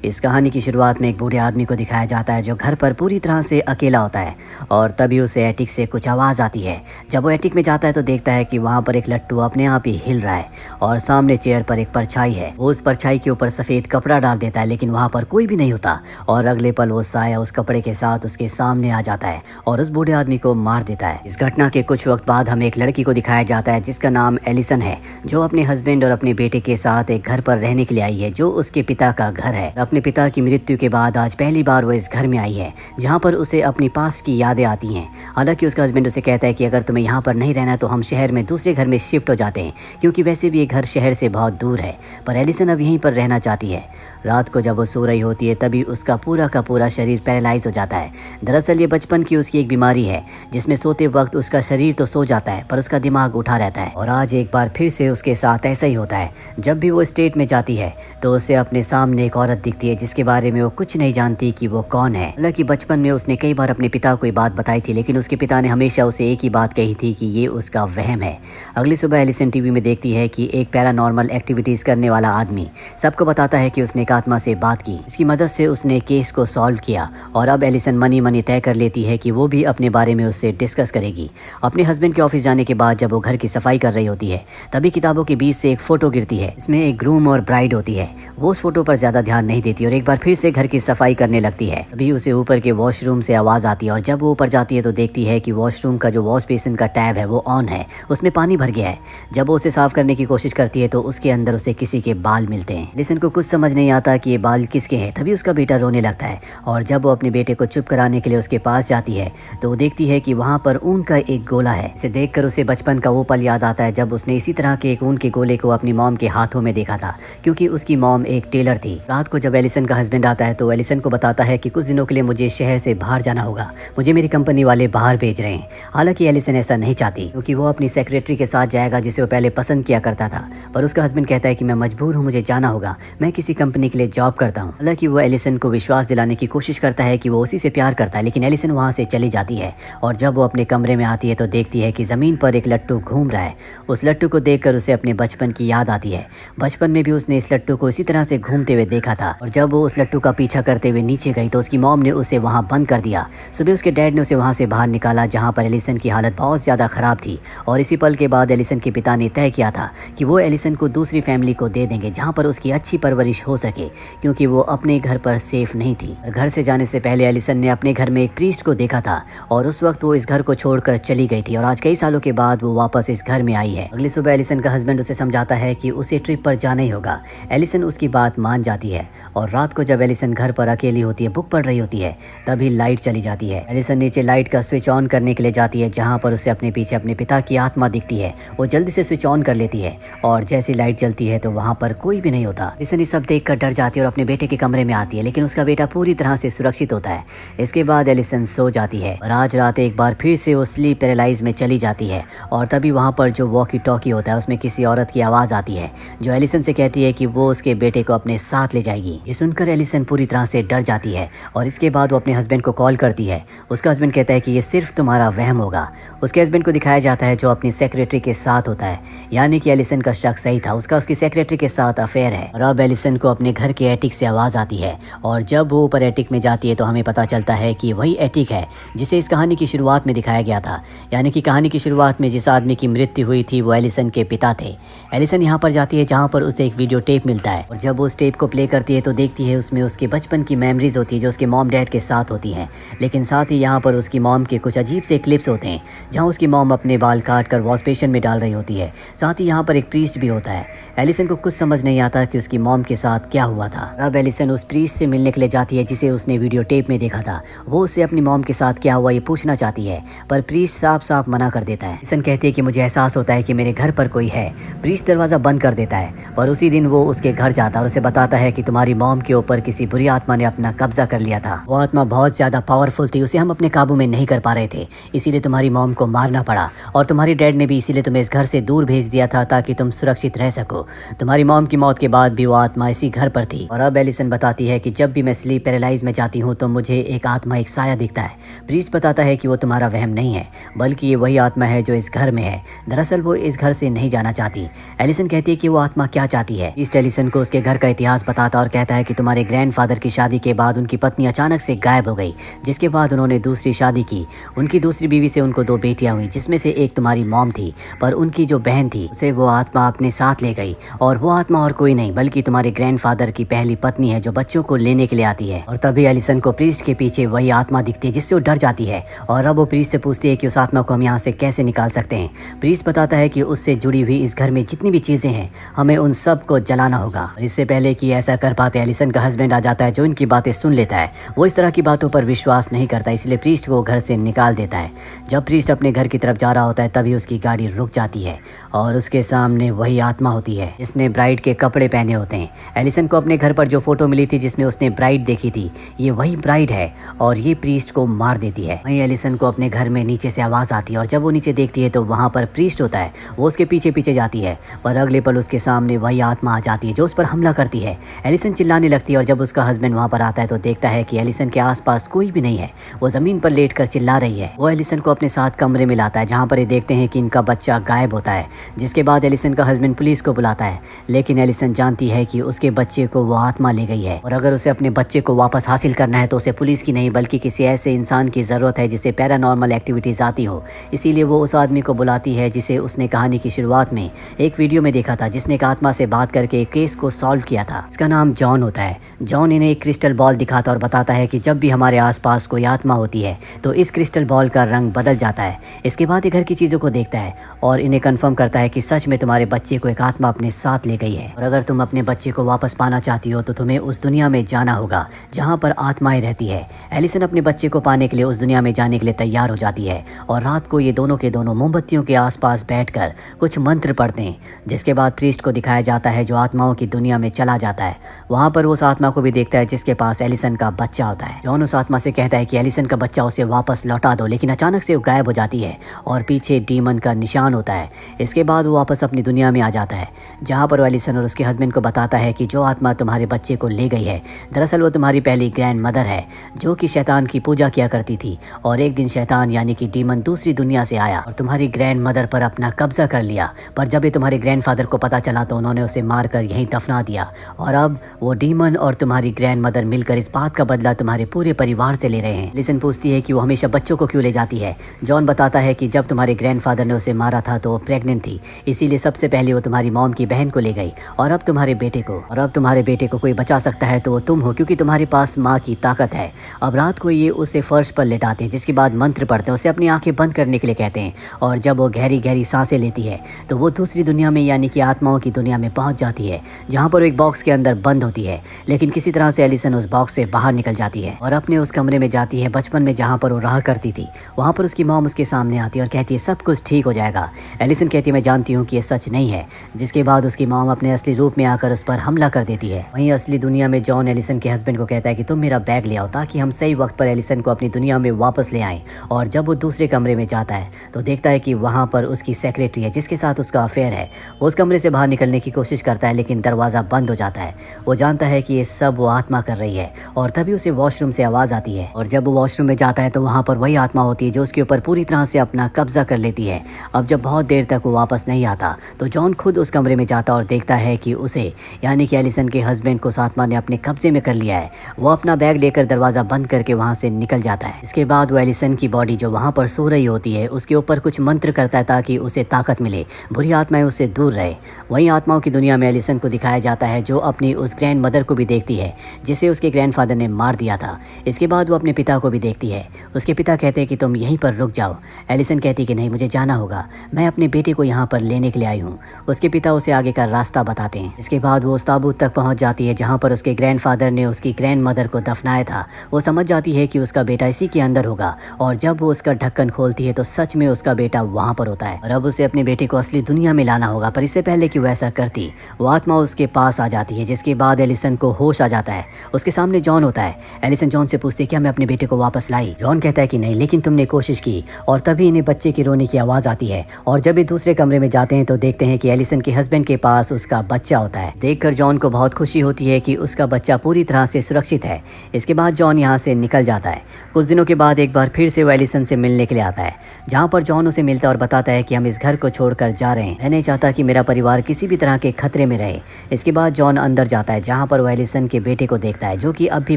इस कहानी की शुरुआत में एक बूढ़े आदमी को दिखाया जाता है जो घर पर पूरी तरह से अकेला होता है और तभी उसे एटिक से कुछ आवाज़ आती है। जब वो एटिक में जाता है तो देखता है कि वहाँ पर एक लट्टू अपने आप ही हिल रहा है और सामने चेयर पर एक परछाई है। वो उस परछाई के ऊपर सफ़ेद कपड़ा डाल देता है लेकिन वहाँ पर कोई भी नहीं होता और अगले पल वो साया उस कपड़े के साथ उसके सामने आ जाता है और उस बूढ़े आदमी को मार देता है। इस घटना के कुछ वक्त बाद हमें एक लड़की को दिखाया जाता है जिसका नाम एलिसन है, जो अपने हस्बैंड और अपने बेटे के साथ एक घर पर रहने के लिए आई है जो उसके पिता का घर है। अपने पिता की मृत्यु के बाद आज पहली बार वो इस घर में आई है जहाँ पर उसे अपनी पास्ट की यादें आती हैं। हालांकि उसका हस्बैंड उसे कहता है कि अगर तुम्हें यहाँ पर नहीं रहना तो हम शहर में दूसरे घर में शिफ्ट हो जाते हैं, क्योंकि वैसे भी ये घर शहर से बहुत दूर है। पर एलिसन अब यहीं पर रहना चाहती है। रात को जब वो सो रही होती है तभी उसका पूरा का पूरा शरीर पैरालाइज हो जाता है। दरअसल ये बचपन की उसकी एक बीमारी है जिसमें सोते वक्त उसका शरीर तो सो जाता है पर उसका दिमाग उठा रहता है। और आज एक बार फिर से उसके साथ ऐसा ही होता है। जब भी वो स्टेट में जाती है तो उसे अपने सामने एक औरत दिखती है जिसके बारे में वो कुछ नहीं जानती कि वो कौन है। हालांकि बचपन में उसने कई बार अपने पिता को ये बात बताई थी लेकिन उसके पिता ने हमेशा उसे एक ही बात कही थी कि ये उसका वहम है। अगली सुबह एलिसन टीवी में देखती है कि एक पैरानॉर्मल एक्टिविटीज़ करने वाला आदमी सबको बताता है कि उसने एक आत्मा से बात की। इसकी मदद से उसने केस को सॉल्व किया और अब एलिसन मनी तय कर लेती है कि वो भी अपने बारे में उससे डिस्कस करेगी। अपने हस्बैंड के ऑफिस जाने के बाद जब वो घर की सफाई कर रही होती है तभी किताबों के बीच से एक फ़ोटो गिरती है। इसमें एक ग्रूम और ब्राइड होती है। वो उस फोटो पर ज़्यादा ध्यान नहीं देती और एक बार फिर से घर की सफाई करने लगती है। अभी उसे ऊपर के वॉशरूम से आवाज़ आती है और जब वो ऊपर जाती है तो देखती है कि वॉशरूम का जो वॉश बेसिन का टैब है वो ऑन है, उसमें पानी भर गया है। जब वो उसे साफ करने की कोशिश करती है तो उसके अंदर उसे किसी के बाल मिलते हैं। एलिसन को कुछ समझ नहीं आता कि ये बाल किसके हैं। तभी उसका बेटा रोने लगता है और जब वो अपने बेटे को चुप कराने के लिए उसके पास जाती है तो वो देखती है कि वहाँ पर ऊन का एक गोला है। इसे देखकर उसे बचपन का वो पल याद आता है जब उसने इसी तरह के एक ऊन के गोले को अपनी मॉम के हाथों में देखा था, क्योंकि उसकी मॉम एक टेलर थी। रात को जब एलिसन का हस्बैंड आता है तो एलिसन को बताता है कि कुछ दिनों के लिए मुझे शहर से बाहर जाना होगा, मुझे मेरी कंपनी वाले बाहर भेज रहे हैं। हालांकि एलिसन ऐसा नहीं चाहती क्योंकि वो अपनी सेक्रेटरी के साथ जाएगा जिसे वो पहले पसंद किया करता था, पर उसका हस्बैंड कहता है कि मैं मजबूर हूँ, मुझे जाना होगा, मैं किसी कंपनी के लिए जॉब करता हूँ। हालांकि वो एलिसन को विश्वास दिलाने की कोशिश करता है कि वो उसी से प्यार करता है, लेकिन एलिसन वहाँ से चली जाती है। और जब वो अपने कमरे में आती है तो देखती है कि ज़मीन पर एक लट्टू घूम रहा है। उस लट्टू को देखकर उसे अपने बचपन की याद आती है। बचपन में भी उसने इस लट्टू को इसी तरह से घूमते हुए देखा था और जब वो उस लट्टू का पीछा करते हुए नीचे गई तो उसकी मॉम ने उसे वहाँ बंद कर दिया। सुबह उसके डैड ने उसे वहाँ से बाहर निकाला जहाँ पर एलिसन की हालत बहुत ज़्यादा ख़राब थी और इसी पल के बाद एलिसन के पिता ने तय किया था कि वो एलिसन को दूसरी फैमिली को दे देंगे जहाँ पर उसकी अच्छी परवरिश हो सके, क्योंकि वो अपने घर पर सेफ नहीं थी। घर से जाने से पहले एलिसन ने अपने घर में एक प्रीस्ट को देखा था और उस वक्त वो इस घर को छोड़कर चली गई थी और आज कई सालों के बाद वो वापस इस घर में आई है। अगली सुबह एलिसन का हस्बैंड उसे समझाता है कि उसे ट्रिप पर जाना ही होगा। एलिसन उसकी बात मान जाती है और रात को जब एलिसन घर पर अकेली होती है, बुक पढ़ रही होती है, तभी लाइट चली जाती है। एलिसन नीचे लाइट का स्विच ऑन करने के लिए जाती है जहाँ पर उसे अपने पीछे अपने पिता की आत्मा दिखती है। वो जल्दी से स्विच ऑन कर लेती है और जैसी लाइट जलती है तो वहाँ पर कोई भी नहीं होता। एलिसन ये सब देखकर डर जाती है और अपने बेटे के कमरे में आती है, लेकिन उसका बेटा पूरी तरह से सुरक्षित होता है। इसके बाद एलिसन सो जाती है और आज रात एक बार फिर से वो स्लीप पैरालाइज में चली जाती है और तभी वहाँ पर जो वॉकी टॉकी होता है उसमें किसी औरत की आवाज़ आती है जो एलिसन से कहती है कि वो उसके बेटे को अपने साथ ले जाएगी। ये सुनकर एलिसन पूरी तरह से डर जाती है और इसके बाद वो अपने हस्बैंड को कॉल करती है। उसका हस्बैंड कहता है कि ये सिर्फ तुम्हारा वहम होगा। उसके हस्बैंड को दिखाया जाता है जो अपनी सेक्रेटरी के साथ होता है, यानी कि एलिसन का शक सही था, उसका उसकी सेक्रेटरी के साथ अफेयर है। और अब एलिसन को अपने घर के एटिक से आवाज़ आती है और जब वो ऊपर एटिक में जाती है तो हमें पता चलता है कि वही एटिक है जिसे इस कहानी की शुरुआत में दिखाया गया था, यानी कि कहानी की शुरुआत में जिस आदमी की मृत्यु हुई थी वो एलिसन के पिता थे। एलिसन यहाँ पर जाती है जहाँ पर उसे एक वीडियो टेप मिलता है और जब वो उस टेप को प्ले करती है तो देखती है उसमें उसके बचपन की मेमोरीज होती है जो उसके मॉम डैड के साथ होती हैं, लेकिन साथ ही यहाँ पर उसकी मॉम के कुछ अजीब से क्लिप्स होते हैं जहाँ उसकी मॉम अपने बाल काट कर वॉश बेसिन में डाल रही होती है। साथ ही यहाँ पर एक प्रीस्ट भी होता है। एलिसन को कुछ समझ नहीं आता कि उसकी मॉम के साथ क्या हुआ था। अब एलिसन उस प्रीस्ट से मिलने के लिए जाती है जिसे उसने वीडियो टेप में देखा था। वो उससे अपनी मॉम के साथ क्या हुआ ये पूछना चाहती है पर प्रीस्ट साफ साफ मना कर देता है। एलिसन कहती है कि मुझे एहसास होता है कि मेरे घर पर कोई है। प्रीस्ट दरवाज़ा बंद कर देता है पर उसी दिन वो उसके घर जाता है और उसे बताता है कि तुम्हारी मॉम के ऊपर किसी बुरी आत्मा ने अपना कब्जा कर लिया था। वो आत्मा बहुत ज़्यादा पावरफुल थी, उसे हम अपने काबू में नहीं कर पा रहे थे, इसीलिए तुम्हारी मॉम को मारना पड़ा और तुम्हारी डैड ने भी इसीलिए तुम्हें इस घर से दूर भेज दिया था ताकि तुम सुरक्षित रह सको। तुम्हारी मॉम की मौत के बाद भी वो आत्मा इसी घर पर थी। और अब एलिसन बताती है कि जब भी मैं स्लीप पैरालाइज में जाती हूँ तो मुझे एक आत्मा, एक साया दिखता है। प्रीस्ट बताता है कि वो तुम्हारा वहम नहीं है बल्कि ये वही आत्मा है जो इस घर में है। दरअसल वो इस घर से नहीं जाना चाहती। एलिसन कहती है कि वो आत्मा क्या चाहती है। प्रीस्ट एलिसन को उसके घर का इतिहास बताता और कहता कहता है कि तुम्हारे ग्रैंडफादर की शादी के बाद उनकी पत्नी अचानक से गायब हो गई, जिसके बाद उन्होंने दूसरी शादी की। उनकी दूसरी बीवी से उनको 2 बेटियां हुई, जिसमें से एक तुम्हारी मॉम थी, पर उनकी जो बहन थी उसे वो आत्मा अपने साथ ले गई। और वो आत्मा और कोई नहीं बल्कि तुम्हारे ग्रैंडफादर की पहली पत्नी है, जो बच्चों को लेने के लिए आती है। और तभी एलिसन को प्रीस्ट के पीछे वही आत्मा दिखती है, जिससे वो डर जाती है। और अब वो प्रीस्ट से पूछती है कि उस आत्मा को हम यहाँ से कैसे निकाल सकते हैं। प्रीस्ट बताता है कि उससे जुड़ी हुई इस घर में जितनी भी चीजें हैं, हमें उन सब को जलाना होगा। और इससे पहले कि ऐसा कर पाते, एलिसन का हस्बैंड आ जाता है, जो इनकी बातें सुन लेता है। वो इस तरह की बातों पर विश्वास नहीं करता, इसलिए प्रीस्ट को घर से निकाल देता है। जब प्रीस्ट अपने घर की तरफ जा रहा होता है, तभी उसकी गाड़ी रुक जाती है और उसके सामने वही आत्मा होती है, जिसने ब्राइड के कपड़े पहने होते हैं। एलिसन को अपने घर पर जो फोटो मिली थी, जिसमें उसने ब्राइड देखी थी, ये वही ब्राइड है और ये प्रीस्ट को मार देती है। वहीं एलिसन को अपने घर में नीचे से आवाज आती है और जब वो नीचे देखती है तो वहाँ पर प्रीस्ट होता है। वो उसके पीछे पीछे जाती है, पर अगले पल उसके सामने वही आत्मा आ जाती है, जो उस पर हमला करती है। एलिसन चिल्लाने लगती है और जब उसका हस्बैंड वहाँ पर आता है तो देखता है कि एलिसन के आसपास कोई भी नहीं है। वो जमीन पर लेटकर चिल्ला रही है। वो एलिसन को अपने साथ कमरे में लाता है, जहाँ पर ये देखते हैं कि इनका बच्चा गायब होता है। जिसके बाद एलिसन का हस्बैंड पुलिस को बुलाता है, लेकिन एलिसन जानती है कि उसके बच्चे को वो आत्मा ले गई है और अगर उसे अपने बच्चे को वापस हासिल करना है तो उसे पुलिस की नहीं बल्कि किसी ऐसे इंसान की ज़रूरत है जिसे पैरानॉर्मल एक्टिविटीज़ आती हो। इसीलिए वो उस आदमी को बुलाती है जिसे उसने कहानी की शुरुआत में एक वीडियो में देखा था, जिसने एक आत्मा से बात करके एक केस को सॉल्व किया था। इसका नाम जॉन होता है। जॉन इन्हें एक क्रिस्टल बॉल दिखाता और बताता है कि जब भी हमारे आसपास कोई आत्मा होती है तो इस क्रिस्टल बॉल का रंग बदल जाता है। इसके बाद ये घर की चीज़ों को देखता है और इन्हें कंफर्म करता है कि सच में तुम्हारे बच्चे को एक आत्मा अपने साथ ले गई है और अगर तुम अपने बच्चे को वापस पाना चाहती हो तो तुम्हें उस दुनिया में जाना होगा जहाँ पर आत्माएं रहती है। एलिसन अपने बच्चे को पाने के लिए उस दुनिया में जाने के लिए तैयार हो जाती है और रात को ये दोनों के दोनों मोमबत्तियों के आसपास बैठकर कुछ मंत्र पढ़ते हैं। जिसके बाद प्रीस्ट को दिखाया जाता है, जो आत्माओं की दुनिया में चला जाता है। वहाँ पर वो उस आत्मा को भी देखता है जिसके पास एलिसन का बच्चा होता है। जॉन उस आत्मा से कहता है कि एलिसन का बच्चा उसे वापस लौटा दो, लेकिन अचानक से वो गायब हो जाती है और पीछे डीमन का निशान होता है। इसके बाद वो वापस अपनी दुनिया में आ जाता है, जहाँ पर वो एलिसन और उसके हस्बैंड को बताता है कि जो आत्मा तुम्हारे बच्चे को ले गई है, दरअसल वो तुम्हारी पहली ग्रैंड मदर है, जो कि शैतान की पूजा किया करती थी। और एक दिन शैतान यानी कि डीमन दूसरी दुनिया से आया और तुम्हारी ग्रैंड मदर पर अपना कब्जा कर लिया। पर जब ये तुम्हारे ग्रैंडफादर को पता चला तो उन्होंने उसे मारकर यहीं दफना दिया और अब वो डीमन और तुम्हारी ग्रैंड मदर मिलकर इस बात का बदला तुम्हारे पूरे परिवार से ले रहे हैं। एलिसन पूछती है कि वो हमेशा बच्चों को क्यों ले जाती है। जॉन बताता है कि जब तुम्हारे ग्रैंडफादर ने उसे मारा था तो वो प्रेग्नेंट थी, इसीलिए सबसे पहले वो तुम्हारी मॉम की बहन को ले गई और अब तुम्हारे बेटे को कोई बचा सकता है तो वो तुम हो, क्योंकि तुम्हारे पास माँ की ताकत है। अब रात को ये उसे फर्श पर लेटाते हैं, जिसके बाद मंत्र पढ़ते हैं, उसे अपनी आंखें बंद करने के लिए कहते हैं और जब वो गहरी गहरी सांसें लेती है तो वो दूसरी दुनिया में यानी कि आत्माओं की दुनिया में पहुंच जाती है, जहाँ पर वो एक बॉक्स के अंदर बंद होती है। लेकिन किसी तरह से एलिसन उस बॉक्स से बाहर निकल जाती है और अपने उस कमरे में जाती है बचपन में जहाँ पर वो रहा करती थी। वहाँ पर उसकी मॉम उसके सामने आती है और कहती है सब कुछ ठीक हो जाएगा। एलिसन कहती है मैं जानती हूँ कि ये सच नहीं है, जिसके बाद उसकी मॉम अपने असली रूप में आकर उस पर हमला कर देती है। वहीं असली दुनिया में जॉन एलिसन के हस्बैंड को कहता है कि तुम मेरा बैग ले आओ ताकि हम सही वक्त पर एलिसन को अपनी दुनिया में वापस ले आएं। और जब वो दूसरे कमरे में जाता है तो देखता है कि वहाँ पर उसकी सेक्रेटरी है, जिसके साथ उसका अफेयर है। वो उस कमरे से बाहर निकलने की कोशिश करता है, लेकिन दरवाज़ा बंद हो जाता है। वो जानता है कि ये सब वो आत्मा कर रही है और तभी उसे वॉशरूम से आवाज़ आती है और जब वो वॉशरूम में जाता है तो वहाँ पर वही आत्मा होती है जो उसके ऊपर पूरी तरह से अपना कब्जा कर लेती है। अब जब बहुत देर तक वो वापस नहीं आता तो जॉन खुद उस कमरे में जाता और देखता है कि उसे यानी कि एलिसन के हस्बैंड को उस आत्मा ने अपने कब्जे में कर लिया है। वो अपना बैग लेकर दरवाज़ा बंद करके वहाँ से निकल जाता है। इसके बाद वो एलिसन की बॉडी जो वहाँ पर सो रही होती है उसके ऊपर कुछ मंत्र करता है ताकि उसे ताकत मिले, बुरी आत्माएं उससे दूर रहे। वहीं आत्माओं की दुनिया में एलिसन को दिखाया जाता है, जो अपनी उस ग्रैंड मदर को भी देखती है जिसे उसके ग्रैंडफादर ने मार दिया था। इसके बाद वो अपने पिता को भी देखती है। उसके पिता कहते हैं कि तुम यहीं पर रुक जाओ। एलिसन कहती कि नहीं, मुझे जाना होगा, मैं अपने बेटे को यहाँ पर लेने के लिए आई हूँ। उसके पिता उसे आगे का रास्ता बताते हैं। इसके बाद वो उस ताबूत तक पहुँच जाती है जहाँ पर उसके ग्रैंडफादर ने उसकी ग्रैंड मदर को दफनाया था। वो समझ जाती है कि उसका बेटा इसी के अंदर होगा और जब वो उसका ढक्कन खोलती है तो सच में उसका बेटा वहाँ पर होता है और अब उसे अपने बेटे को असली दुनिया में लाना होगा। पर इससे पहले कि वो ऐसा करती, वो आत्मा उसके पास आ जाती है, जिसके बाद एलिसन को होश आ जाता है। उसके सामने जॉन होता है। एलिसन जॉन से पूछती है क्या मैं अपने बेटे को वापस लाई। जॉन कहता है कि नहीं, लेकिन तुमने कोशिश की। और तभी इन्हें बच्चे की रोने की आवाज़ आती है और जब ये दूसरे कमरे में जाते हैं तो देखते हैं कि एलिसन के हस्बैंड के पास उसका बच्चा होता है। देखकर जॉन को बहुत खुशी होती है कि उसका बच्चा पूरी तरह से सुरक्षित है। इसके बाद जॉन यहाँ से निकल जाता है। कुछ दिनों के बाद एक बार फिर से वो एलिसन से मिलने के लिए आता है, जहाँ पर जॉन उसे मिलता है और बताता है कि हम इस घर को छोड़कर जा रहे हैं। मैं नहीं चाहता कि मेरा परिवार किसी भी तरह के खतरे में रहे। इसके बाद जॉन अंदर जाता है, जहाँ जहाँ पर वो एलिसन के बेटे को देखता है जो कि अब भी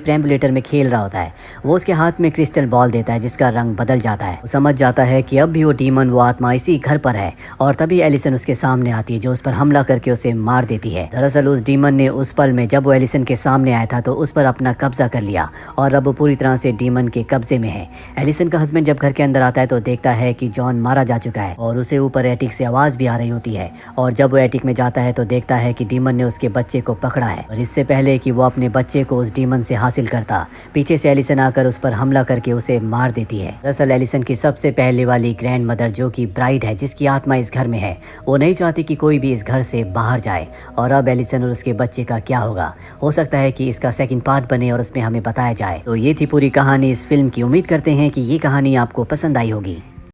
प्रेम्बुलेटर में खेल रहा होता है। वो उसके हाथ में क्रिस्टल बॉल देता है जिसका रंग बदल जाता है। वो समझ जाता है कि अब भी वो डीमन, वो आत्मा इसी घर पर है और तभी एलिसन उसके सामने आती है जो उस पर हमला करके उसे मार देती है। दरअसल उस डीमन ने उस पल में जब वो एलिसन के सामने आया था तो उस पर अपना कब्जा कर लिया और अब वो पूरी तरह से डीमन के कब्जे में है। एलिसन का हस्बैंड जब घर के अंदर आता है तो देखता है कि जॉन मारा जा चुका है और उसे ऊपर एटिक से आवाज भी आ रही होती है। और जब वो एटिक में जाता है तो देखता है कि डीमन ने उसके बच्चे को पकड़ा है और इससे पहले कि वो अपने बच्चे को उस डीमन से हासिल करता, पीछे से एलिसन आकर उस पर हमला करके उसे मार देती है। दरअसल एलिसन की सबसे पहले वाली ग्रैंड मदर जो कि ब्राइड है, जिसकी आत्मा इस घर में है, वो नहीं चाहती कि कोई भी इस घर से बाहर जाए। और अब एलिसन और उसके बच्चे का क्या होगा, हो सकता है कि इसका सेकंड पार्ट बने और उसमें हमें बताया जाए। तो ये थी पूरी कहानी इस फिल्म की। उम्मीद करते हैं कि ये कहानी आपको पसंद आई होगी।